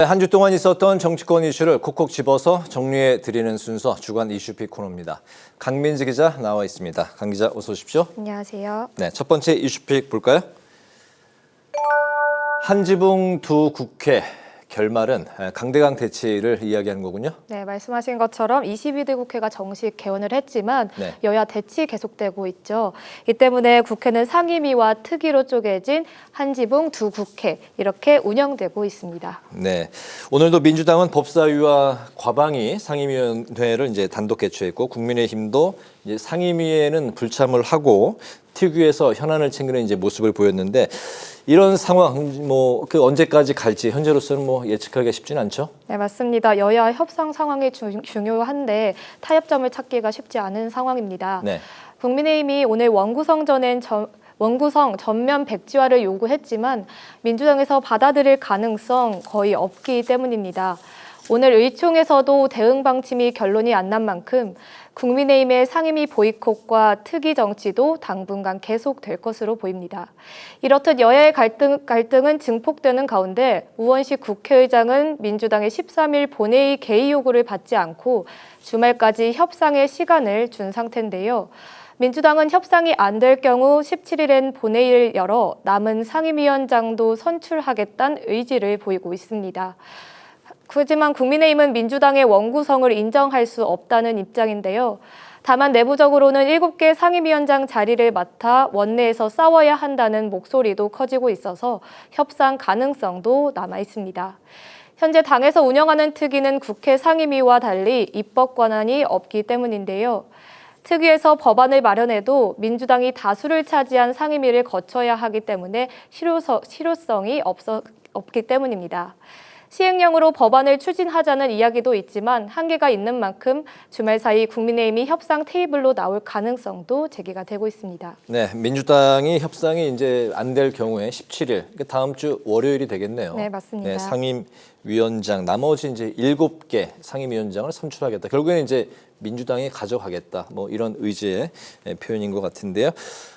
한 주 동안 있었던 정치권 이슈를 콕콕 집어서 정리해 드리는 순서 주간 이슈픽 코너입니다. 강민지 기자 나와 있습니다. 강 기자 어서 오십시오. 안녕하세요. 네, 첫 번째 이슈픽 볼까요? 한지붕 두 국회 결말은 강대강 대치를 이야기하는 거군요. 네, 말씀하신 것처럼 22대 국회가 정식 개원을 했지만 네. 여야 대치 계속되고 있죠. 이 때문에 국회는 상임위와 특위로 쪼개진 한지붕 두 국회 이렇게 운영되고 있습니다. 네, 오늘도 민주당은 법사위와 과방위 상임위원회를 이제 단독 개최했고 국민의힘도 이제 상임위에는 불참을 하고 특위에서 현안을 챙기는 이제 모습을 보였는데 이런 상황 그 언제까지 갈지 현재로서는 예측하기가 쉽지는 않죠. 네, 맞습니다. 여야 협상 상황이 중요한데 타협점을 찾기가 쉽지 않은 상황입니다. 네. 국민의힘이 오늘 원구성 전면 백지화를 요구했지만 민주당에서 받아들일 가능성 거의 없기 때문입니다. 오늘 의총에서도 대응 방침이 결론이 안 난 만큼 국민의힘의 상임위 보이콧과 특위 정치도 당분간 계속될 것으로 보입니다. 이렇듯 여야의 갈등은 증폭되는 가운데 우원식 국회의장은 민주당의 13일 본회의 개의 요구를 받지 않고 주말까지 협상의 시간을 준 상태인데요. 민주당은 협상이 안 될 경우 17일엔 본회의를 열어 남은 상임위원장도 선출하겠다는 의지를 보이고 있습니다. 하지만 국민의힘은 민주당의 원구성을 인정할 수 없다는 입장인데요. 다만 내부적으로는 7개 상임위원장 자리를 맡아 원내에서 싸워야 한다는 목소리도 커지고 있어서 협상 가능성도 남아 있습니다. 현재 당에서 운영하는 특위는 국회 상임위와 달리 입법 권한이 없기 때문인데요. 특위에서 법안을 마련해도 민주당이 다수를 차지한 상임위를 거쳐야 하기 때문에 실효성이 없기 때문입니다. 시행령으로 법안을 추진하자는 이야기도 있지만 한계가 있는 만큼 주말 사이 국민의힘이 협상 테이블로 나올 가능성도 제기가 되고 있습니다. 네, 민주당이 협상이 이제 안 될 경우에 17일, 그러니까 다음 주 월요일이 되겠네요. 네, 맞습니다. 네, 상임위원장 나머지 이제 7개 상임위원장을 선출하겠다. 결국에는 이제 민주당이 가져가겠다. 이런 의지의 표현인 것 같은데요.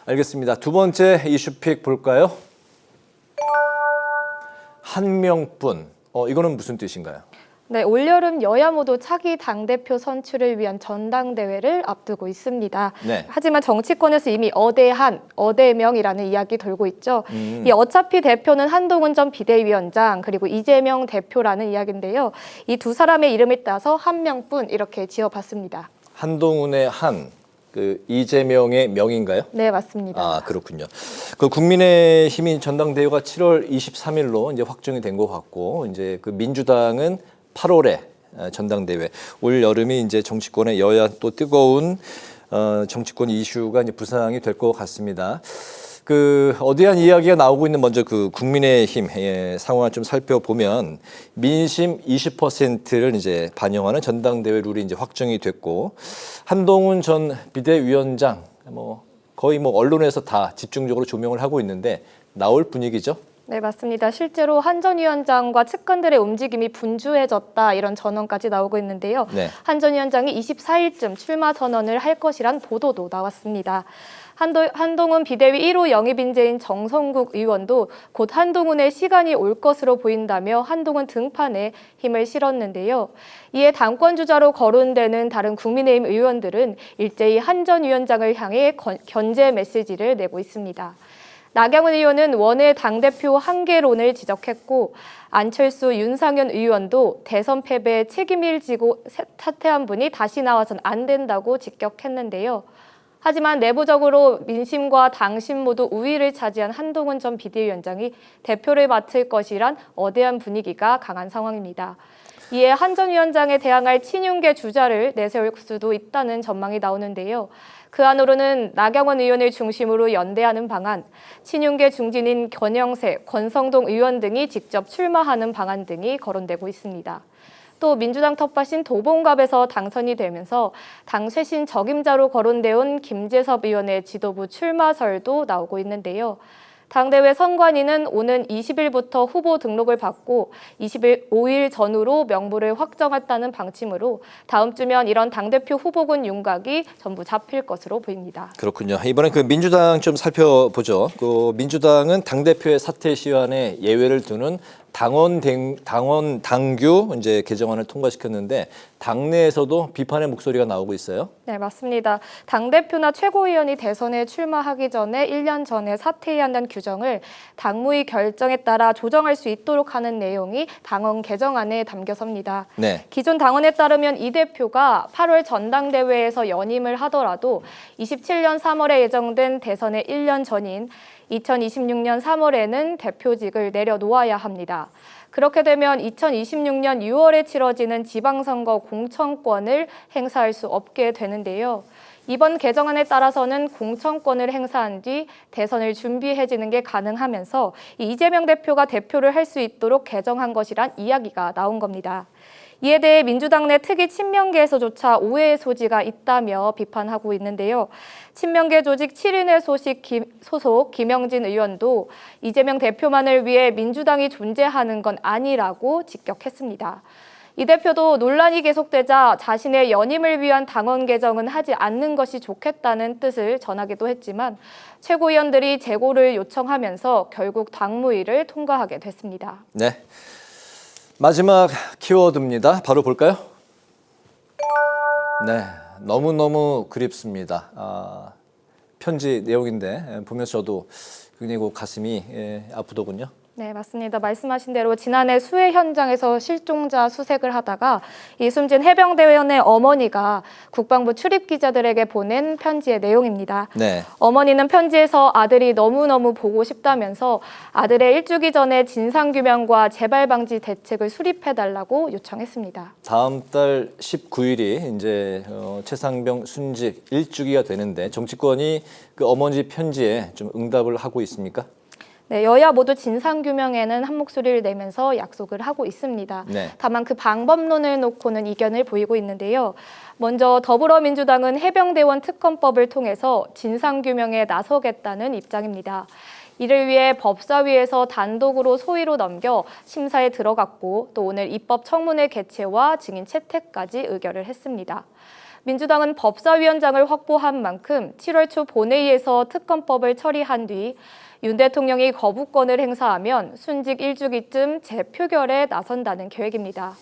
알겠습니다. 두 번째 이슈픽 볼까요? 한 명뿐. 이거는 무슨 뜻인가요? 네, 올여름 여야 모두 차기 당대표 선출을 위한 전당대회를 앞두고 있습니다. 네. 하지만 정치권에서 이미 어대한, 어대명이라는 이야기 돌고 있죠. 이 어차피 대표는 한동훈 전 비대위원장 그리고 이재명 대표라는 이야기인데요. 이 두 사람의 이름을 따서 한 명뿐 이렇게 지어봤습니다. 한동훈의 한, 이재명의 명인가요? 네, 맞습니다. 아, 그렇군요. 국민의힘이 전당대회가 7월 23일로 이제 확정이 된 것 같고, 이제 민주당은 8월에 전당대회. 올 여름이 이제 정치권의 여야 또 뜨거운 정치권 이슈가 이제 부상이 될 것 같습니다. 어디한 이야기가 나오고 있는 먼저 국민의힘 상황을 좀 살펴보면 민심 20%를 이제 반영하는 전당대회 룰이 이제 확정이 됐고 한동훈 전 비대위원장 거의 언론에서 다 집중적으로 조명을 하고 있는데 나올 분위기죠. 네, 맞습니다. 실제로 한 전 위원장과 측근들의 움직임이 분주해졌다 이런 전언까지 나오고 있는데요. 네. 한 전 위원장이 24일쯤 출마 선언을 할 것이란 보도도 나왔습니다. 한동훈 비대위 1호 영입 인재인 정성국 의원도 곧 한동훈의 시간이 올 것으로 보인다며 한동훈 등판에 힘을 실었는데요. 이에 당권 주자로 거론되는 다른 국민의힘 의원들은 일제히 한 전 위원장을 향해 견제 메시지를 내고 있습니다. 나경원 의원은 원외 당대표 한계론을 지적했고 안철수, 윤상현 의원도 대선 패배에 책임을 지고 사퇴한 분이 다시 나와선 안 된다고 직격했는데요. 하지만 내부적으로 민심과 당심 모두 우위를 차지한 한동훈 전 비대위원장이 대표를 맡을 것이란 어대한 분위기가 강한 상황입니다. 이에 한 전 위원장에 대항할 친윤계 주자를 내세울 수도 있다는 전망이 나오는데요. 그 안으로는 나경원 의원을 중심으로 연대하는 방안, 친윤계 중진인 권영세, 권성동 의원 등이 직접 출마하는 방안 등이 거론되고 있습니다. 또 민주당 텃밭인 도봉갑에서 당선이 되면서 당 쇄신 적임자로 거론되어 온 김재섭 의원의 지도부 출마설도 나오고 있는데요. 당대회 선관위는 오는 20일부터 후보 등록을 받고 25일 전후로 명부를 확정했다는 방침으로 다음 주면 이런 당대표 후보군 윤곽이 전부 잡힐 것으로 보입니다. 그렇군요. 이번에 민주당 좀 살펴보죠. 민주당은 당대표의 사퇴 시한에 예외를 두는 당규 이제 개정안을 통과시켰는데 당내에서도 비판의 목소리가 나오고 있어요. 네, 맞습니다. 당대표나 최고위원이 대선에 출마하기 전에 1년 전에 사퇴해야 한다는 규정을 당무위 결정에 따라 조정할 수 있도록 하는 내용이 당원 개정안에 담겨섭니다. 네. 기존 당원에 따르면 이 대표가 8월 전당대회에서 연임을 하더라도 27년 3월에 예정된 대선의 1년 전인 2026년 3월에는 대표직을 내려놓아야 합니다. 그렇게 되면 2026년 6월에 치러지는 지방선거 공천권을 행사할 수 없게 되는데요. 이번 개정안에 따라서는 공천권을 행사한 뒤 대선을 준비해지는 게 가능하면서 이재명 대표가 대표를 할 수 있도록 개정한 것이란 이야기가 나온 겁니다. 이에 대해 민주당 내 특히 친명계에서조차 오해의 소지가 있다며 비판하고 있는데요. 친명계 조직 7인회 소속 김영진 의원도 이재명 대표만을 위해 민주당이 존재하는 건 아니라고 직격했습니다. 이 대표도 논란이 계속되자 자신의 연임을 위한 당원 개정은 하지 않는 것이 좋겠다는 뜻을 전하기도 했지만 최고위원들이 재고를 요청하면서 결국 당무위를 통과하게 됐습니다. 네. 마지막 키워드입니다. 바로 볼까요? 네, 너무너무 그립습니다. 편지 내용인데 보면서 저도 굉장히 가슴이 아프더군요. 네, 맞습니다. 말씀하신 대로 지난해 수해 현장에서 실종자 수색을 하다가 이 숨진 해병대원의 어머니가 국방부 출입 기자들에게 보낸 편지의 내용입니다. 네. 어머니는 편지에서 아들이 너무너무 보고 싶다면서 아들의 일주기 전에 진상규명과 재발 방지 대책을 수립해달라고 요청했습니다. 다음 달 19일이 이제 최상병 순직 1주기가 되는데 정치권이 그 어머니 편지에 좀 응답을 하고 있습니까? 네, 여야 모두 진상규명에는 한 목소리를 내면서 약속을 하고 있습니다. 네. 다만 그 방법론을 놓고는 이견을 보이고 있는데요. 먼저 더불어민주당은 해병대원 특검법을 통해서 진상규명에 나서겠다는 입장입니다. 이를 위해 법사위에서 단독으로 소위로 넘겨 심사에 들어갔고 또 오늘 입법 청문회 개최와 증인 채택까지 의결을 했습니다. 민주당은 법사위원장을 확보한 만큼 7월 초 본회의에서 특검법을 처리한 뒤 윤 대통령이 거부권을 행사하면 순직 1주기쯤 재표결에 나선다는 계획입니다.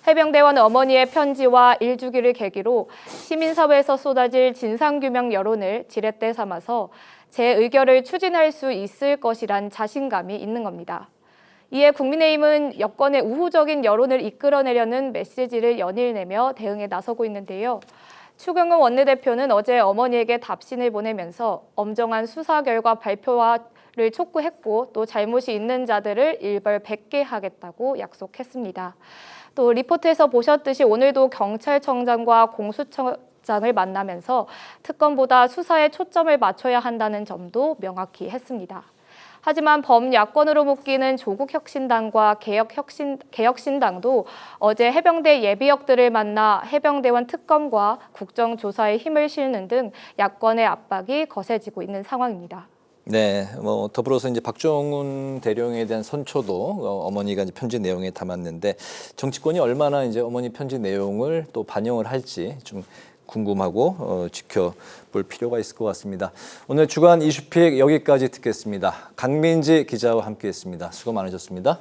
해병대원 어머니의 편지와 1주기를 계기로 시민사회에서 쏟아질 진상규명 여론을 지렛대 삼아서 재의결을 추진할 수 있을 것이란 자신감이 있는 겁니다. 이에 국민의힘은 여권의 우호적인 여론을 이끌어내려는 메시지를 연일 내며 대응에 나서고 있는데요. 추경호 원내대표는 어제 어머니에게 답신을 보내면서 엄정한 수사 결과 발표를 촉구했고 또 잘못이 있는 자들을 일벌백계 하겠다고 약속했습니다. 또 리포트에서 보셨듯이 오늘도 경찰청장과 공수처장을 만나면서 특검보다 수사에 초점을 맞춰야 한다는 점도 명확히 했습니다. 하지만 범야권으로 묶이는 조국혁신당과 개혁신당도 어제 해병대 예비역들을 만나 해병대원 특검과 국정조사에 힘을 실는 등 야권의 압박이 거세지고 있는 상황입니다. 네, 더불어서 이제 박정훈 대령에 대한 선초도 어머니가 이제 편지 내용에 담았는데 정치권이 얼마나 이제 어머니 편지 내용을 또 반영을 할지 좀 궁금하고 지켜볼 필요가 있을 것 같습니다. 오늘 주간 이슈픽 여기까지 듣겠습니다. 강민지 기자와 함께했습니다. 수고 많으셨습니다.